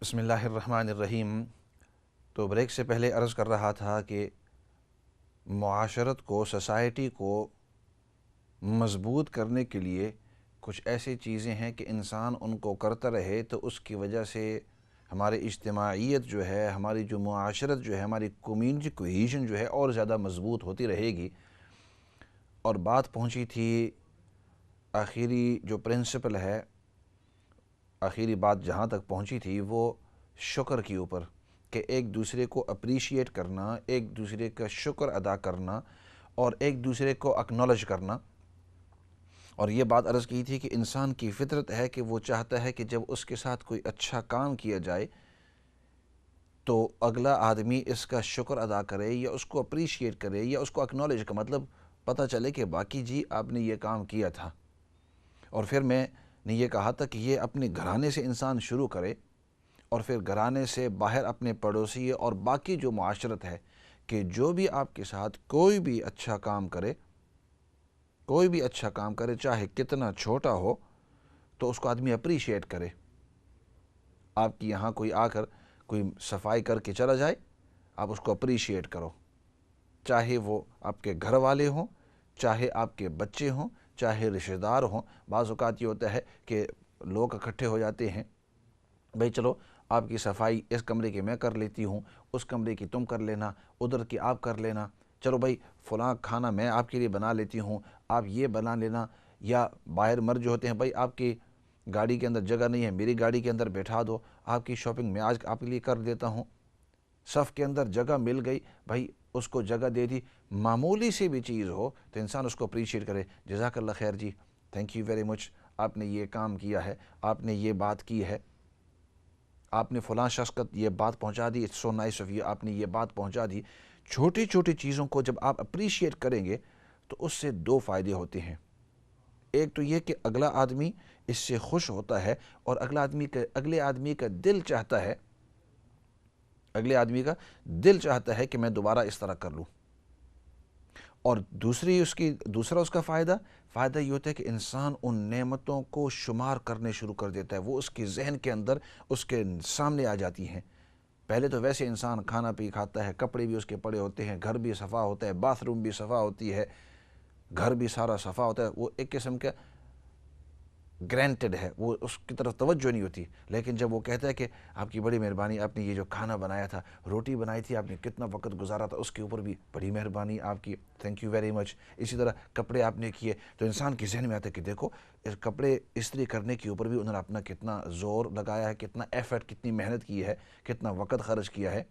بسم اللہ الرحمن الرحیم۔ تو بریک سے پہلے عرض کر رہا تھا کہ معاشرت کو، سوسائٹی کو مضبوط کرنے کے لیے کچھ ایسی چیزیں ہیں کہ انسان ان کو کرتا رہے تو اس کی وجہ سے ہماری اجتماعیت جو ہے، ہماری جو معاشرت جو ہے، ہماری کمیونٹی کوہیژن جو ہے اور زیادہ مضبوط ہوتی رہے گی۔ اور بات پہنچی تھی آخری جو پرنسپل ہے، آخری بات جہاں تک پہنچی تھی وہ شکر کے اوپر، کہ ایک دوسرے کو اپریشیٹ کرنا، ایک دوسرے کا شکر ادا کرنا اور ایک دوسرے کو اکنالج کرنا۔ اور یہ بات عرض کی تھی کہ انسان کی فطرت ہے کہ وہ چاہتا ہے کہ جب اس کے ساتھ کوئی اچھا کام کیا جائے تو اگلا آدمی اس کا شکر ادا کرے یا اس کو اپریشیٹ کرے یا اس کو اکنالج کا مطلب پتہ چلے کہ باقی جی آپ نے یہ کام کیا تھا۔ اور پھر میں نے یہ کہا تھا کہ یہ اپنے گھرانے سے انسان شروع کرے اور پھر گھرانے سے باہر اپنے پڑوسی اور باقی جو معاشرت ہے، کہ جو بھی آپ کے ساتھ کوئی بھی اچھا کام کرے، چاہے کتنا چھوٹا ہو، تو اس کو آدمی اپریشیٹ کرے۔ آپ کی یہاں کوئی آ کر کوئی صفائی کر کے چلا جائے، آپ اس کو اپریشیٹ کرو، چاہے وہ آپ کے گھر والے ہوں، چاہے آپ کے بچے ہوں، چاہے رشتہ دار ہوں۔ بعض اوقات یہ ہوتا ہے کہ لوگ اکٹھے ہو جاتے ہیں، بھئی چلو آپ کی صفائی اس کمرے کی میں کر لیتی ہوں، اس کمرے کی تم کر لینا، ادھر کی آپ کر لینا، چلو بھئی فلاں کھانا میں آپ کے لیے بنا لیتی ہوں، آپ یہ بنا لینا۔ یا باہر مرد جو ہوتے ہیں، بھئی آپ کی گاڑی کے اندر جگہ نہیں ہے، میری گاڑی کے اندر بیٹھا دو، آپ کی شاپنگ میں آج آپ کے لیے کر دیتا ہوں۔ صف کے اندر جگہ مل گئی، بھائی اس کو جگہ دے دی۔ معمولی سی بھی چیز ہو تو انسان اس کو اپریشیٹ کرے، جزاک اللہ خیر جی، تھینک یو ویری مچ، آپ نے یہ کام کیا ہے، آپ نے یہ بات کی ہے، آپ نے فلاں شخص کا یہ بات پہنچا دی، it's so nice of you, آپ نے یہ بات پہنچا دی۔ چھوٹی چھوٹی چیزوں کو جب آپ اپریشیٹ کریں گے تو اس سے دو فائدے ہوتے ہیں۔ ایک تو یہ کہ اگلا آدمی اس سے خوش ہوتا ہے اور اگلے آدمی کا دل چاہتا ہے کہ میں دوبارہ اس طرح کر لوں۔ اور دوسرا اس کا فائدہ یہ ہوتا ہے کہ انسان ان نعمتوں کو شمار کرنے شروع کر دیتا ہے، وہ اس کے ذہن کے اندر اس کے سامنے آ جاتی ہیں۔ پہلے تو ویسے انسان کھانا پی کھاتا ہے، کپڑے بھی اس کے پڑے ہوتے ہیں، گھر بھی صفا ہوتا ہے، باتھ روم بھی صفا ہوتی ہے، گھر بھی سارا صفا ہوتا ہے، وہ ایک قسم کا گرینٹڈ ہے، وہ اس کی طرف توجہ نہیں ہوتی۔ لیکن جب وہ کہتا ہے کہ آپ کی بڑی مہربانی، آپ نے یہ جو کھانا بنایا تھا، روٹی بنائی تھی، آپ نے کتنا وقت گزارا تھا، اس کے اوپر بھی بڑی مہربانی آپ کی، تھینک یو ویری مچ۔ اسی طرح کپڑے آپ نے کیے تو انسان کے ذہن میں آتا ہے کہ دیکھو اس کپڑے استری کرنے کے اوپر بھی انہوں نے اپنا کتنا زور لگایا ہے، کتنا ایفرٹ، کتنی محنت کی ہے، کتنا وقت خرچ کیا ہے۔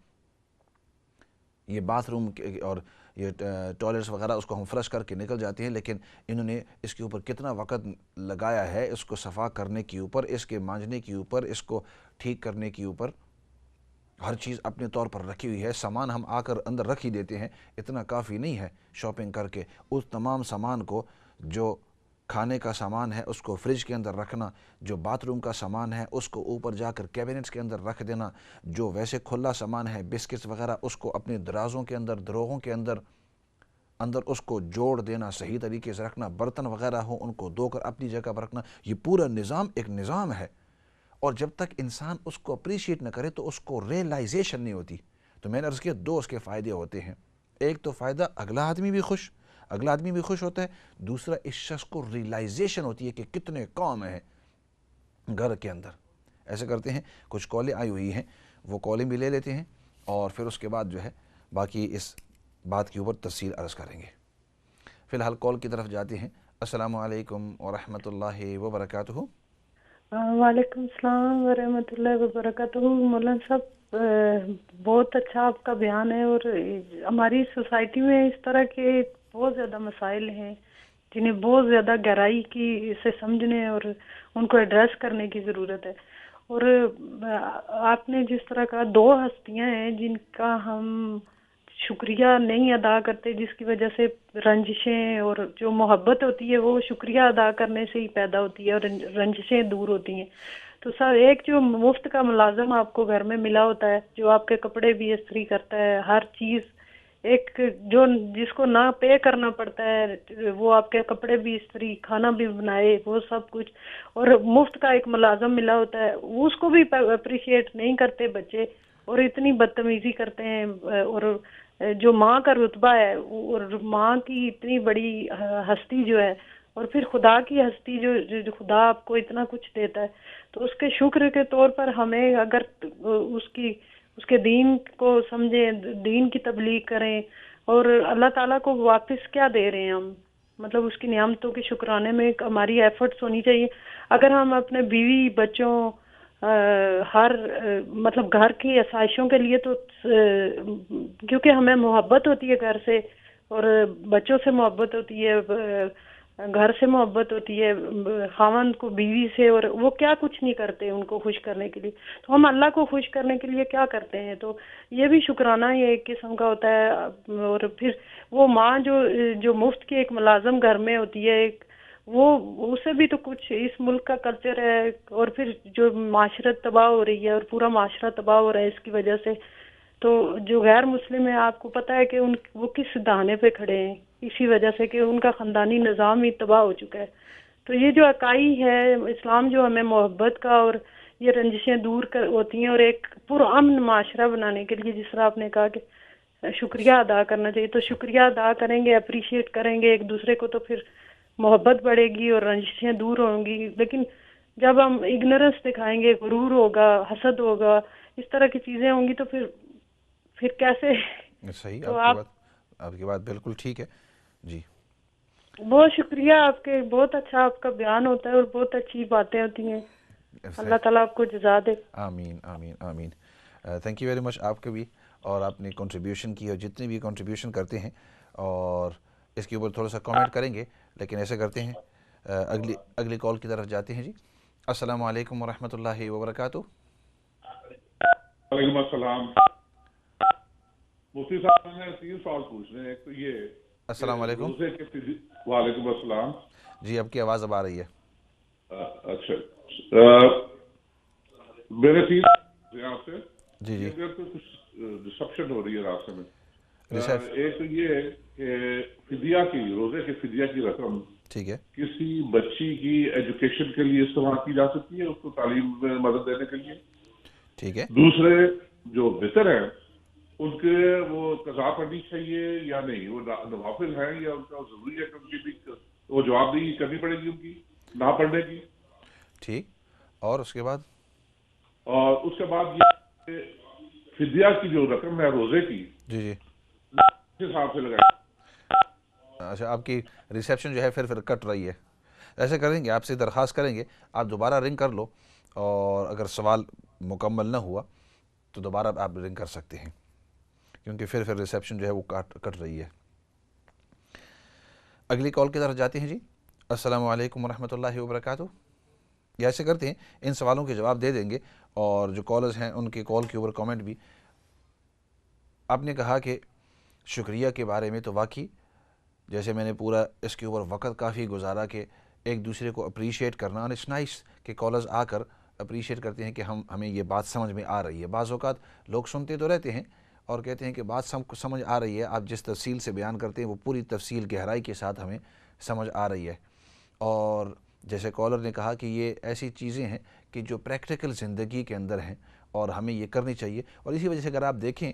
یہ باتھ روم اور یہ ٹوائلٹس وغیرہ اس کو ہم فلش کر کے نکل جاتے ہیں، لیکن انہوں نے اس کے اوپر کتنا وقت لگایا ہے، اس کو صفا کرنے کے اوپر، اس کے مانجنے کے اوپر، اس کو ٹھیک کرنے کے اوپر۔ ہر چیز اپنے طور پر رکھی ہوئی ہے، سامان ہم آ کر اندر رکھ ہی دیتے ہیں، اتنا کافی نہیں ہے شاپنگ کر کے اس تمام سامان کو، جو کھانے کا سامان ہے اس کو فریج کے اندر رکھنا، جو باتھ روم کا سامان ہے اس کو اوپر جا کر کیبنٹس کے اندر رکھ دینا، جو ویسے کھلا سامان ہے بسکٹس وغیرہ اس کو اپنے درازوں کے اندر، دروغوں کے اندر اس کو جوڑ دینا، صحیح طریقے سے رکھنا، برتن وغیرہ ہو ان کو دھو کر اپنی جگہ پر رکھنا۔ یہ پورا نظام ایک نظام ہے، اور جب تک انسان اس کو اپریشیٹ نہ کرے تو اس کو ریئلائزیشن نہیں ہوتی۔ تو میں نے عرض کیا دو اس کے فائدے ہوتے ہیں۔ ایک تو فائدہ اگلا آدمی بھی خوش ہوتا ہے، دوسرا اس شخص کو ریئلائزیشن ہوتی ہے کہ کتنے کام ہیں گھر کے اندر۔ ایسے کرتے ہیں، کچھ کالیں آئی ہوئی ہیں، وہ کالیں بھی لے لیتے ہیں اور پھر اس کے بعد جو ہے باقی اس بات کے اوپر تفصیل عرض کریں گے۔ فی الحال کال کی طرف جاتے ہیں۔ السلام علیکم ورحمۃ اللہ وبرکاتہ۔ وعلیکم السلام ورحمۃ اللہ وبرکاتہ۔ مولانا صاحب، بہت اچھا آپ کا بیان ہے، اور ہماری سوسائٹی میں اس طرح کے بہت زیادہ مسائل ہیں جنہیں بہت زیادہ گہرائی سے سمجھنے اور ان کو ایڈریس کرنے کی ضرورت ہے۔ اور آپ نے جس طرح کہا، دو ہستیاں ہیں جن کا ہم شکریہ نہیں ادا کرتے، جس کی وجہ سے رنجشیں اور جو محبت ہوتی ہے وہ شکریہ ادا کرنے سے ہی پیدا ہوتی ہے اور رنجشیں دور ہوتی ہیں۔ تو سر، ایک جو مفت کا ملازم آپ کو گھر میں ملا ہوتا ہے، جو آپ کے کپڑے بھی استری کرتا ہے، ہر چیز ایک جو جس کو نہ پے کرنا پڑتا ہے، وہ آپ کے کپڑے بھی استری، کھانا بھی بنائے، وہ سب کچھ، اور مفت کا ایک ملازم ملا ہوتا ہے، اس کو بھی اپریشیٹ نہیں کرتے بچے، اور اتنی بدتمیزی کرتے ہیں. اور جو ماں کا رتبہ ہے، اور ماں کی اتنی بڑی ہستی جو ہے، اور پھر خدا کی ہستی جو خدا آپ کو اتنا کچھ دیتا ہے، تو اس کے شکر کے طور پر ہمیں اگر اس کے دین کو سمجھیں، دین کی تبلیغ کریں، اور اللہ تعالیٰ کو واپس کیا دے رہے ہیں ہم، مطلب اس کی نعمتوں کے شکرانے میں ہماری ایفرٹس ہونی چاہیے. اگر ہم اپنے بیوی بچوں ہر مطلب گھر کی آسائشوں کے لیے، تو کیونکہ ہمیں محبت ہوتی ہے گھر سے، اور بچوں سے محبت ہوتی ہے، گھر سے محبت ہوتی ہے، خاوند کو بیوی سے، اور وہ کیا کچھ نہیں کرتے ان کو خوش کرنے کے لیے، تو ہم اللہ کو خوش کرنے کے لیے کیا کرتے ہیں. تو یہ بھی شکرانہ ہی ایک قسم کا ہوتا ہے. اور پھر وہ ماں جو مفت کی ایک ملازم گھر میں ہوتی ہے، ایک وہ اسے بھی تو کچھ اس ملک کا کلچر ہے، اور پھر جو معاشرت تباہ ہو رہی ہے، اور پورا معاشرہ تباہ ہو رہا ہے اس کی وجہ سے. تو جو غیر مسلم ہیں، آپ کو پتہ ہے کہ وہ کس دہانے پہ کھڑے ہیں، اسی وجہ سے کہ ان کا خاندانی نظام ہی تباہ ہو چکا ہے. تو یہ جو اکائی ہے اسلام، جو ہمیں محبت کا اور یہ رنجشیں دور ہوتی ہیں، اور ایک پرامن معاشرہ بنانے کے لیے، جس طرح آپ نے کہا کہ شکریہ ادا کرنا چاہیے، تو شکریہ ادا کریں گے، اپریشیٹ کریں گے ایک دوسرے کو، تو پھر محبت بڑھے گی اور رنجشیں دور ہوں گی. لیکن جب ہم اگنورنس دکھائیں گے، غرور ہوگا، حسد ہوگا، اس طرح کی چیزیں ہوں گی، تو پھر کیسے؟ صحیح، تو آپ کی بات بالکل ٹھیک ہے جی. بہت شکریہ آپ کے، بہت اچھا آپ کا بیان ہوتا ہے، اور بہت اچھی باتیں ہوتی ہیں. اللہ تعالیٰ آپ کو جزا دے. آمین آمین آمین. تھینک یو ویری مچ آپ کے بھی، اور آپ نے کنٹریبیوشن کی، اور جتنے بھی کنٹریبیوشن کرتے ہیں، اور اس کے اوپر تھوڑا سا کامنٹ کریں گے، لیکن ایسے کرتے ہیں اگلی کال کی طرف جاتے ہیں جی. السلام علیکم ورحمۃ اللہ وبرکاتہ. وعلیکم السلام. مفتی صاحب، میں نے 3 سوال پوچھنے ہیں. ایک تو یہ کہ السلام علیکم. روزے کے وعلیکم السلام. جی، آپ کی آواز اب آ رہی ہے. اچھا، میرے 3 ہیں آپ سے. جی جی. اگر تو کچھ ڈسرپشن ہو رہی ہے راستے میں. ریسیپ ایک تو یہ ہے کہ فدیہ کی، روزے کے فدیہ کی رقم ٹھیک ہے. کسی بچی کی ایجوکیشن کے لیے استعمال کی جا سکتی ہے، اس کو تعلیم میں مدد دینے کے لیے. ٹھیک ہے. دوسرے جو بہتر ہیں، ان کے وہ قضا پڑنی چاہیے یا نہیں، وہ نوافل ہیں یا ان کا ضروری ہے کہ ان کی بھی وہ جواب دہی کرنی پڑے گی ان کی نہ پڑھنے کی. ٹھیک. اور اس کے بعد اس کے بعد یہ کہ فدیہ کی جو رقم ہے روزے کی، جی جی. اس حساب سے لگائی. اچھا، آپ کی ریسیپشن جو ہے پھر کٹ رہی ہے. ایسے کریں گے، آپ سے درخواست کریں گے، آپ دوبارہ رنگ کر لو، اور اگر سوال مکمل نہ ہوا تو دوبارہ آپ رنگ کر سکتے ہیں، کیونکہ پھر ریسیپشن جو ہے وہ کٹ رہی ہے. اگلی کال کی طرف جاتے ہیں جی. السلام علیکم ورحمۃ اللہ وبرکاتہ. یا ایسے کرتے ہیں، ان سوالوں کے جواب دے دیں گے، اور جو کالرز ہیں ان کے کال کے اوپر کامنٹ بھی. آپ نے کہا کہ شکریہ کے بارے میں، تو واقعی جیسے میں نے پورا اس کے اوپر وقت کافی گزارا کہ ایک دوسرے کو اپریشیٹ کرنا، اور اٹس نائس کہ کالرز آ کر اپریشیٹ کرتے ہیں کہ ہمیں یہ بات سمجھ میں آ رہی ہے. بعض اوقات لوگ سنتے تو رہتے ہیں اور کہتے ہیں کہ بات سمجھ آ رہی ہے، آپ جس تفصیل سے بیان کرتے ہیں وہ پوری تفصیل گہرائی کے ساتھ ہمیں سمجھ آ رہی ہے. اور جیسے کالر نے کہا کہ یہ ایسی چیزیں ہیں کہ جو پریکٹیکل زندگی کے اندر ہیں، اور ہمیں یہ کرنی چاہیے. اور اسی وجہ سے اگر آپ دیکھیں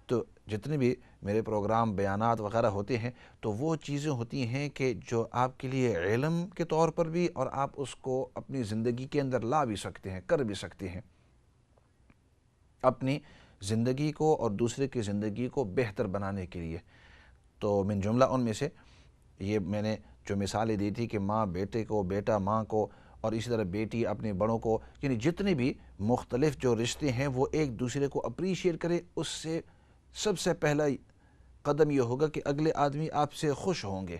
تو جتنے بھی میرے پروگرام بیانات وغیرہ ہوتے ہیں، تو وہ چیزیں ہوتی ہیں کہ جو آپ کے لیے علم کے طور پر بھی، اور آپ اس کو اپنی زندگی کے اندر لا بھی سکتے ہیں، کر بھی سکتے ہیں، اپنی زندگی کو اور دوسرے کی زندگی کو بہتر بنانے کے لیے. تو من جملہ ان میں سے یہ میں نے جو مثالیں دی تھی کہ ماں بیٹے کو، بیٹا ماں کو، اور اسی طرح بیٹی اپنے بڑوں کو، یعنی جتنے بھی مختلف جو رشتے ہیں وہ ایک دوسرے کو اپریشیٹ کرے. اس سے سب سے پہلا قدم یہ ہوگا کہ اگلے آدمی آپ سے خوش ہوں گے.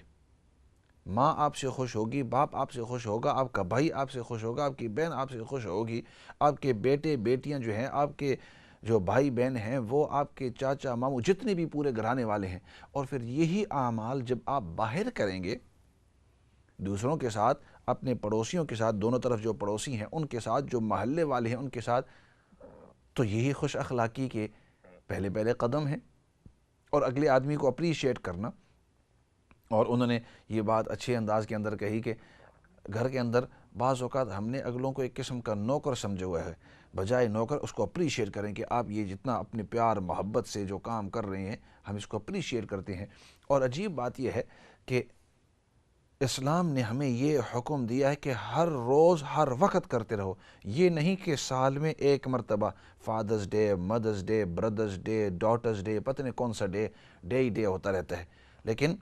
ماں آپ سے خوش ہوگی، باپ آپ سے خوش ہوگا، آپ کا بھائی آپ سے خوش ہوگا، آپ کی بہن آپ سے خوش ہوگی، آپ کے بیٹے بیٹیاں جو ہیں، آپ کے جو بھائی بہن ہیں، وہ آپ کے چاچا ماموں، جتنے بھی پورے گھرانے والے ہیں. اور پھر یہی اعمال جب آپ باہر کریں گے دوسروں کے ساتھ، اپنے پڑوسیوں کے ساتھ، دونوں طرف جو پڑوسی ہیں ان کے ساتھ، جو محلے والے ہیں ان کے ساتھ، تو یہی خوش اخلاقی کے پہلے قدم ہیں. اور اگلے آدمی کو اپریشیٹ کرنا. اور انہوں نے یہ بات اچھے انداز کے اندر کہی کہ گھر کے اندر بعض اوقات ہم نے اگلوں کو ایک قسم کا نوکر سمجھا ہوا ہے، بجائے نوکر اس کو اپریشیٹ کریں کہ آپ یہ جتنا اپنے پیار محبت سے جو کام کر رہے ہیں ہم اس کو اپریشیٹ کرتے ہیں. اور عجیب بات یہ ہے کہ اسلام نے ہمیں یہ حکم دیا ہے کہ ہر روز ہر وقت کرتے رہو. یہ نہیں کہ سال میں ایک مرتبہ fathers day, mothers day, brothers day, daughters day, پتہ نہیں کون سا ڈے ہی ڈے ہوتا رہتا ہے. لیکن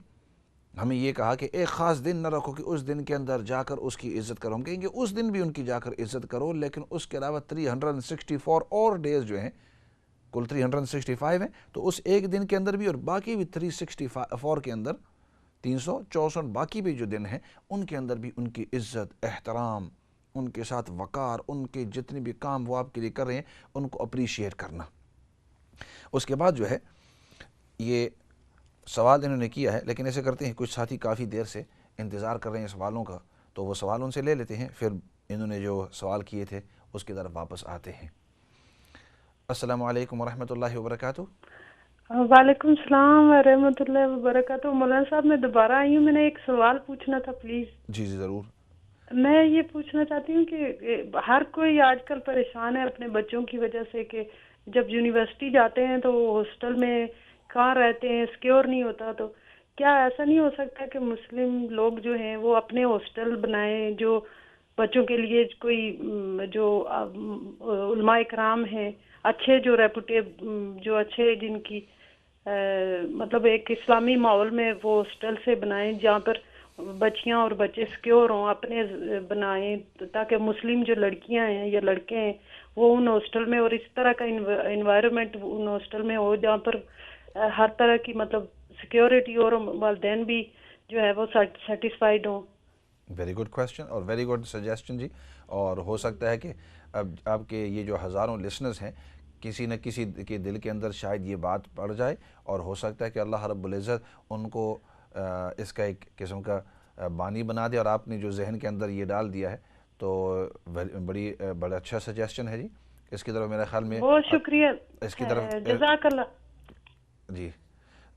ہمیں یہ کہا کہ ایک خاص دن نہ رکھو کہ اس دن کے اندر جا کر اس کی عزت کرو. ہم کہیں گے اس دن بھی ان کی جا کر عزت کرو، لیکن اس کے علاوہ 364 اور ڈیز جو ہیں، کل 365 ہیں، تو اس ایک دن کے اندر بھی اور باقی بھی 364 کے اندر 364 باقی بھی جو دن ہیں ان کے اندر بھی ان کی عزت، احترام، ان کے ساتھ وقار، ان کے جتنے بھی کام وہ آپ کے لیے کر رہے ہیں ان کو اپریشیٹ کرنا. اس کے بعد جو ہے یہ سوال انہوں نے کیا ہے، لیکن ایسے کرتے ہیں کچھ ساتھی کافی دیر سے انتظار کر رہے ہیں سوالوں کا، تو وہ سوال ان سے لے لیتے ہیں، پھر انہوں نے جو سوال کیے تھے اس کی طرف واپس آتے ہیں. السلام علیکم ورحمۃ اللہ وبرکاتہ. وعلیکم السلام ورحمۃ اللہ وبرکاتہ. مولانا صاحب میں دوبارہ آئی ہوں، میں نے ایک سوال پوچھنا تھا پلیز. جی ضرور. میں یہ پوچھنا چاہتی ہوں کہ ہر کوئی آج کل پریشان ہے اپنے بچوں کی وجہ سے کہ جب یونیورسٹی جاتے ہیں تو وہ ہاسٹل میں کہاں رہتے ہیں، سیکیور نہیں ہوتا. تو کیا ایسا نہیں ہو سکتا کہ مسلم لوگ جو ہیں وہ اپنے ہاسٹل بنائیں جو بچوں کے لیے، کوئی جو علماء کرام ہیں اچھے، جو جو اچھے جن کی مطلب ایک اسلامی ماحول میں وہ ہاسٹل سے بنائیں جہاں پر بچیاں اور بچے سیکیور ہوں، اپنے بنائیں تاکہ مسلم جو لڑکیاں ہیں یا لڑکے ہیں وہ ان ہاسٹل میں، اور اس طرح کا انوائرمنٹ ان ہاسٹل میں ہو جہاں پر ہر طرح کی مطلب سیکیورٹی اور والدین بھی جو ہے وہ سیٹسفائیڈ ہوں. ویری گڈ کویسچن اور ویری گڈ سجیسشن جی. اور ہو سکتا ہے کہ اب آپ کے یہ جو ہزاروں لسنرز ہیں کسی نہ کسی کے دل کے اندر شاید یہ بات پڑ جائے، اور ہو سکتا ہے کہ اللہ رب العزت ان کو اس کا ایک قسم کا بانی بنا دے. اور آپ نے جو ذہن کے اندر یہ ڈال دیا ہے تو بڑا اچھا سجیسشن ہے جی. اس کی طرف میرے خیال میں بہت شکریہ، اس کی طرف جزاک اللہ. جی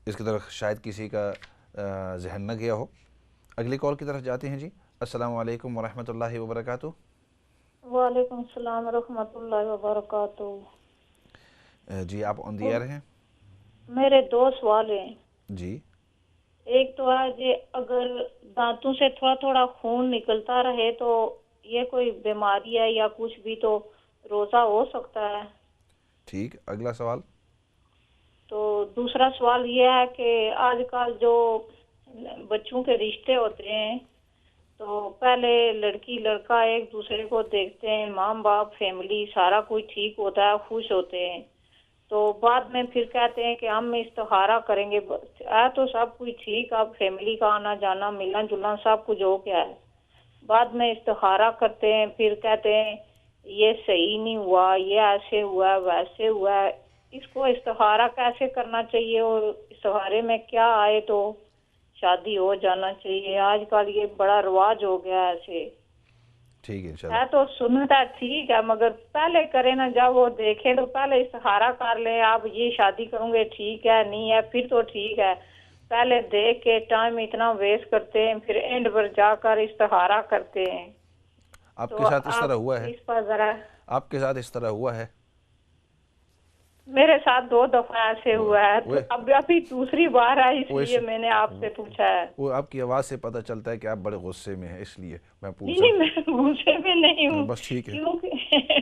اس کی طرف شاید کسی کا ذہن نہ گیا ہو. اگلی کال کی طرف جاتے ہیں جی. السلام علیکم ورحمۃ اللہ وبرکاتہ. وعلیکم السلام ورحمۃ اللہ وبرکاتہ. جی آپ آن دی ایئر ہیں. میرے دو سوال ہیں. جی. ایک تو ہے جی اگر دانتوں سے تھوڑا تھوڑا خون نکلتا رہے تو یہ کوئی بیماری ہے یا کچھ بھی، تو روزہ ہو سکتا ہے؟ ٹھیک. اگلا سوال. تو دوسرا سوال یہ ہے کہ آج کل جو بچوں کے رشتے ہوتے ہیں تو پہلے لڑکی لڑکا ایک دوسرے کو دیکھتے ہیں، ماں باپ فیملی سارا کوئی ٹھیک ہوتا ہے، خوش ہوتے ہیں، تو بعد میں پھر کہتے ہیں کہ ہم استخارہ کریں گے. تو سب کچھ ٹھیک، اب فیملی کا آنا جانا ملنا جلنا سب کچھ ہو گیا ہے. بعد میں استخارہ کرتے ہیں، پھر کہتے ہیں یہ صحیح نہیں ہوا، یہ ایسے ہوا ویسے ہوا. اس کو استخارہ کیسے کرنا چاہیے اور استخارے میں کیا آئے تو شادی ہو جانا چاہیے؟ آج کل یہ بڑا رواج ہو گیا ہے ایسے. ٹھیک ہے انشاءاللہ. تو سنتا ٹھیک ہے، مگر پہلے کرے نا، جب وہ دیکھیں تو پہلے استخارہ کر لیں. آپ یہ شادی کروں گے ٹھیک ہے، نہیں ہے پھر تو ٹھیک ہے. پہلے دیکھ کے ٹائم اتنا ویسٹ کرتے ہیں، پھر اینڈ پر جا کر استخارہ کرتے ہیں. آپ کے ساتھ اس طرح ہوا ہے؟ اس پر ذرا. آپ کے ساتھ اس طرح ہوا ہے؟ میرے ساتھ 2 دفعہ ایسے ہوا ہے، تو ابھی دوسری بار ہے، اس لیے میں نے آپ سے پوچھا ہے. وہ آپ کی آواز سے پتہ چلتا ہے کہ آپ بڑے غصے میں ہیں، اس لیے میں پوچھ نہیں میں غصے میں نہیں ہوں. بس ٹھیک ہے. کیونکہ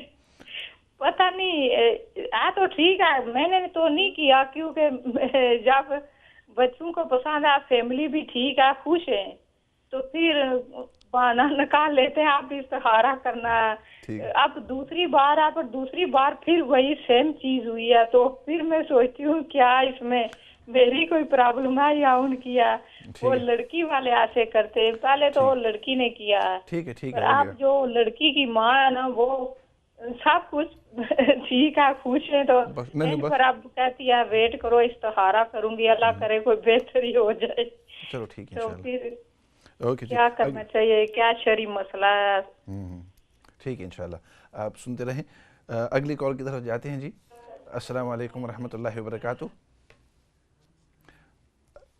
پتہ نہیں تو ٹھیک ہے، میں نے تو نہیں کیا، کیونکہ جب بچوں کو پسند ہے، فیملی بھی ٹھیک ہے، خوش ہیں، تو پھر بہانہ نکال لیتے ہیں آپ استخارہ کرنا ہے. اب دوسری بار پھر وہی سیم چیز ہوئی ہے، تو پھر میں سوچتی ہوں کیا اس میں میری کوئی پرابلم ہے یا ان کی ہے. وہ لڑکی والے ایسے کرتے ہیں، پہلے تو وہ لڑکی نے کیا ہے. ٹھیک ہے ٹھیک ہے. اب جو لڑکی کی ماں ہے نا، وہ سب کچھ ٹھیک ہے، خوش ہے، تو پر اب کہتی ہے ویٹ کرو، استخارہ کروں گی، اللہ کرے کوئی بہتری ہو جائے. چلو ٹھیک ہے. تو پھر کیا کرنا چاہیے، کیا شرعی مسئلہ ہے؟ ٹھیک ہے انشاءاللہ. آپ سنتے رہیں. اگلی کال کی طرف جاتے ہیں جی. السلام علیکم ورحمۃ اللہ وبرکاتہ.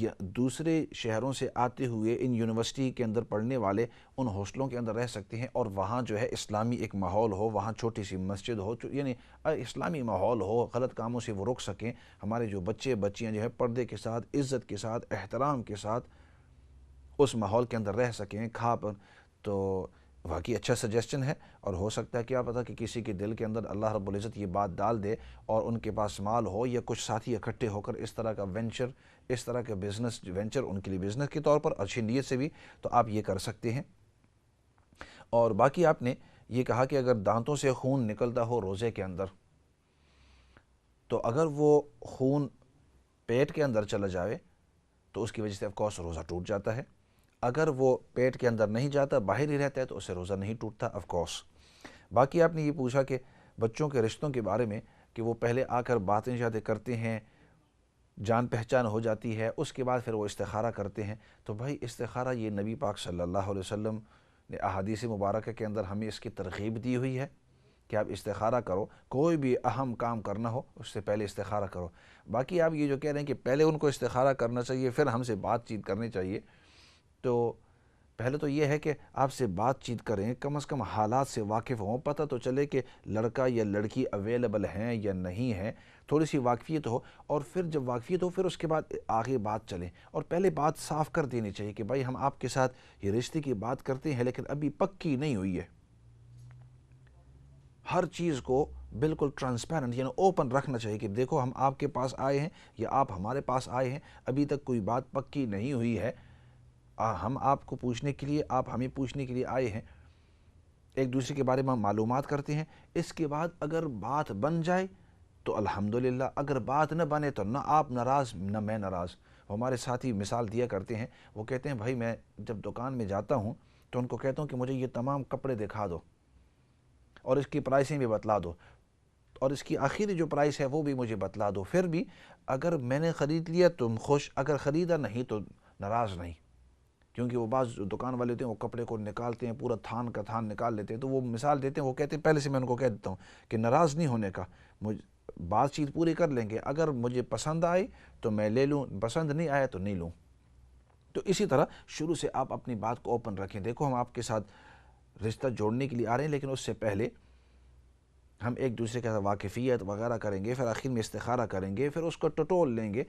یا دوسرے شہروں سے آتے ہوئے ان یونیورسٹی کے اندر پڑھنے والے ان ہاسٹلوں کے اندر رہ سکتے ہیں، اور وہاں جو ہے اسلامی ایک ماحول ہو، وہاں چھوٹی سی مسجد ہو، یعنی اسلامی ماحول ہو، غلط کاموں سے وہ رک سکیں، ہمارے جو بچے بچیاں جو ہے پردے کے ساتھ، عزت کے ساتھ، احترام کے ساتھ اس ماحول کے اندر رہ سکیں کھا پر. تو واقعی اچھا سجیسشن ہے، اور ہو سکتا ہے کیا پتہ کہ کسی کے دل کے اندر اللہ رب العزت یہ بات ڈال دے اور ان کے پاس مال ہو، یا کچھ ساتھی اکٹھے ہو کر اس طرح کا وینچر، اس طرح کا بزنس وینچر ان کے لیے بزنس کے طور پر اچھی نیت سے بھی، تو آپ یہ کر سکتے ہیں. اور باقی آپ نے یہ کہا کہ اگر دانتوں سے خون نکلتا ہو روزے کے اندر، تو اگر وہ خون پیٹ کے اندر چلا جائے تو اس کی وجہ سے آف کورس روزہ ٹوٹ جاتا ہے. اگر وہ پیٹ کے اندر نہیں جاتا، باہر ہی رہتا ہے، تو اس سے روزہ نہیں ٹوٹتا آف کورس. باقی آپ نے یہ پوچھا کہ بچوں کے رشتوں کے بارے میں، کہ وہ پہلے آ کر باتیں شاتیں کرتے ہیں، جان پہچان ہو جاتی ہے، اس کے بعد پھر وہ استخارہ کرتے ہیں. تو بھائی استخارہ یہ نبی پاک صلی اللہ علیہ وسلم نے احادیث مبارکہ کے اندر ہمیں اس کی ترغیب دی ہوئی ہے کہ آپ استخارہ کرو، کوئی بھی اہم کام کرنا ہو اس سے پہلے استخارہ کرو. باقی آپ یہ جو کہہ رہے ہیں کہ پہلے ان کو استخارہ کرنا چاہیے پھر ہم سے بات چیت کرنی چاہیے، تو پہلے تو یہ ہے کہ آپ سے بات چیت کریں، کم از کم حالات سے واقف ہوں، پتہ تو چلے کہ لڑکا یا لڑکی اویلیبل ہیں یا نہیں ہیں، تھوڑی سی واقفیت ہو، اور پھر جب واقفیت ہو پھر اس کے بعد آگے بات چلیں. اور پہلے بات صاف کر دینی چاہیے کہ بھائی ہم آپ کے ساتھ یہ رشتے کی بات کرتے ہیں لیکن ابھی پکی نہیں ہوئی ہے. ہر چیز کو بالکل ٹرانسپیرنٹ یعنی اوپن رکھنا چاہیے کہ دیکھو ہم آپ کے پاس آئے ہیں یا آپ ہمارے پاس آئے ہیں، ابھی تک کوئی بات پکی نہیں ہوئی ہے، ہم آپ کو پوچھنے کے لیے، آپ ہمیں پوچھنے کے لیے آئے ہیں، ایک دوسرے کے بارے میں معلومات کرتے ہیں. اس کے بعد اگر بات بن جائے تو الحمدللہ، اگر بات نہ بنے تو نہ آپ ناراض نہ میں ناراض. ہمارے ساتھی مثال دیا کرتے ہیں، وہ کہتے ہیں بھائی میں جب دکان میں جاتا ہوں تو ان کو کہتا ہوں کہ مجھے یہ تمام کپڑے دکھا دو اور اس کی پرائسیں بھی بتلا دو، اور اس کی آخری جو پرائس ہے وہ بھی مجھے بتلا دو. پھر بھی اگر میں نے خرید لیا تم خوش، اگر خریدا نہیں تو ناراض نہیں. کیونکہ وہ بعض دکان والے ہوتے ہیں وہ کپڑے کو نکالتے ہیں، پورا تھان کا تھان نکال لیتے ہیں، تو وہ مثال دیتے ہیں، وہ کہتے ہیں پہلے سے میں ان کو کہہ دیتا ہوں کہ ناراض نہیں ہونے کا، بات چیت پوری کر لیں گے، اگر مجھے پسند آئی تو میں لے لوں، پسند نہیں آیا تو نہیں لوں. تو اسی طرح شروع سے آپ اپنی بات کو اوپن رکھیں. دیکھو ہم آپ کے ساتھ رشتہ جوڑنے کے لیے آ رہے ہیں، لیکن اس سے پہلے ہم ایک دوسرے کے ساتھ واقفیت وغیرہ کریں گے، پھر آخر میں استخارہ کریں گے، پھر اس کو ٹٹول لیں گے.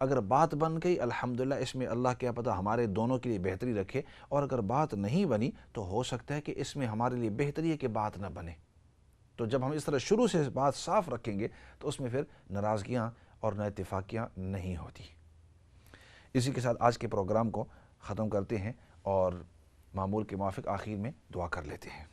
اگر بات بن گئی الحمدللہ، اس میں اللہ کیا پتہ ہمارے دونوں کے لیے بہتری رکھے، اور اگر بات نہیں بنی تو ہو سکتا ہے کہ اس میں ہمارے لیے بہتری ہے کہ بات نہ بنے. تو جب ہم اس طرح شروع سے بات صاف رکھیں گے تو اس میں پھر ناراضگیاں اور نہ اتفاقیاں نہیں ہوتی. اسی کے ساتھ آج کے پروگرام کو ختم کرتے ہیں اور معمول کے موافق آخر میں دعا کر لیتے ہیں.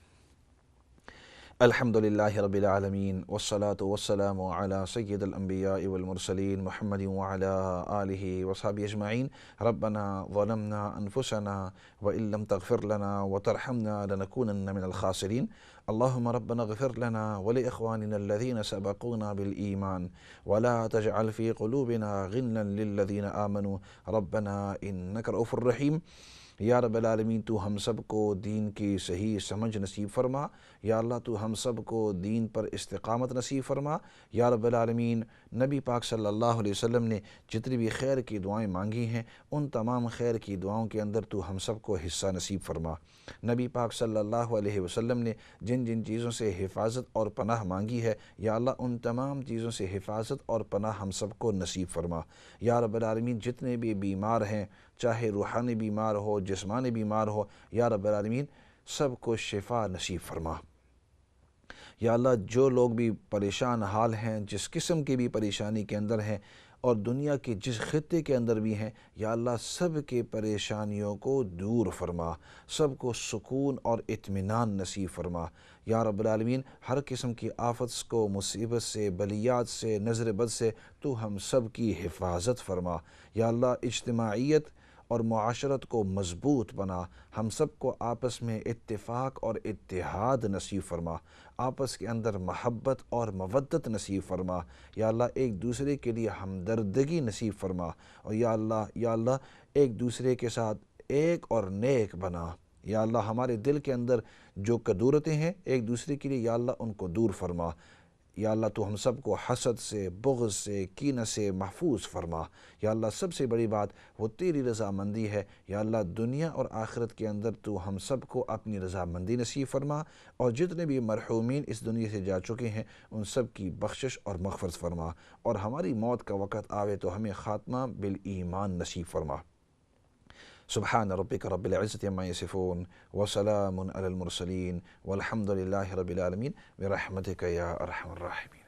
الحمدللہ رب العالمین والصلاة والسلام علی سید الانبیاء والمرسلین محمد وعلی آلہ وصحبہ اجمعین. ربنا ظلمنا انفسنا وإن لم تغفر لنا وترحمنا لنكونن من الخاسرین. اللهم ربنا اغفر لنا ولإخواننا الذين سبقونا بالإيمان ولا تجعل في قلوبنا غلا للذين آمنوا ربنا إنك رؤوف رحیم. یا رب العالمین تو ہم سب کو دین کی صحیح سمجھ نصیب فرما. یا اللہ تو ہم سب کو دین پر استقامت نصیب فرما. یا رب العالمین نبی پاک صلی اللہ علیہ وسلم نے جتنی بھی خیر کی دعائیں مانگی ہیں ان تمام خیر کی دعاؤں کے اندر تو ہم سب کو حصہ نصیب فرما. نبی پاک صلی اللہ علیہ وسلم نے جن جن چیزوں سے حفاظت اور پناہ مانگی ہے یا اللہ ان تمام چیزوں سے حفاظت اور پناہ ہم سب کو نصیب فرما. یا رب العالمین جتنے بھی بیمار ہیں، چاہے روحانی بیمار ہو جسمانی بیمار ہو، یا رب العالمین سب کو شفا نصیب فرما. یا اللہ جو لوگ بھی پریشان حال ہیں، جس قسم کی بھی پریشانی کے اندر ہیں اور دنیا کے جس خطے کے اندر بھی ہیں، یا اللہ سب کے پریشانیوں کو دور فرما، سب کو سکون اور اطمینان نصیب فرما. یا رب العالمین ہر قسم کی آفت کو، مصیبت سے، بلیات سے، نظر بد سے تو ہم سب کی حفاظت فرما. یا اللہ اجتماعیت اور معاشرت کو مضبوط بنا، ہم سب کو آپس میں اتفاق اور اتحاد نصیب فرما، آپس کے اندر محبت اور مودت نصیب فرما. یا اللہ ایک دوسرے کے لیے ہمدردگی نصیب فرما، اور یا اللہ ایک دوسرے کے ساتھ ایک اور نیک بنا. یا اللہ ہمارے دل کے اندر جو کدورتیں ہیں ایک دوسرے کے لیے یا اللہ ان کو دور فرما. یا اللہ تو ہم سب کو حسد سے، بغض سے، کینہ سے محفوظ فرما۔ یا اللہ سب سے بڑی بات وہ تیری رضامندی ہے۔ یا اللہ دنیا اور آخرت کے اندر تو ہم سب کو اپنی رضامندی نصیب فرما، اور جتنے بھی مرحومین اس دنیا سے جا چکے ہیں ان سب کی بخشش اور مغفرت فرما، اور ہماری موت کا وقت آوے تو ہمیں خاتمہ بالایمان نصیب فرما۔ سبحان ربک رب العزت عما یصفون وسلام علی المرسلین والحمد للہ رب العالمین برحمتک یا ارحم الراحمین۔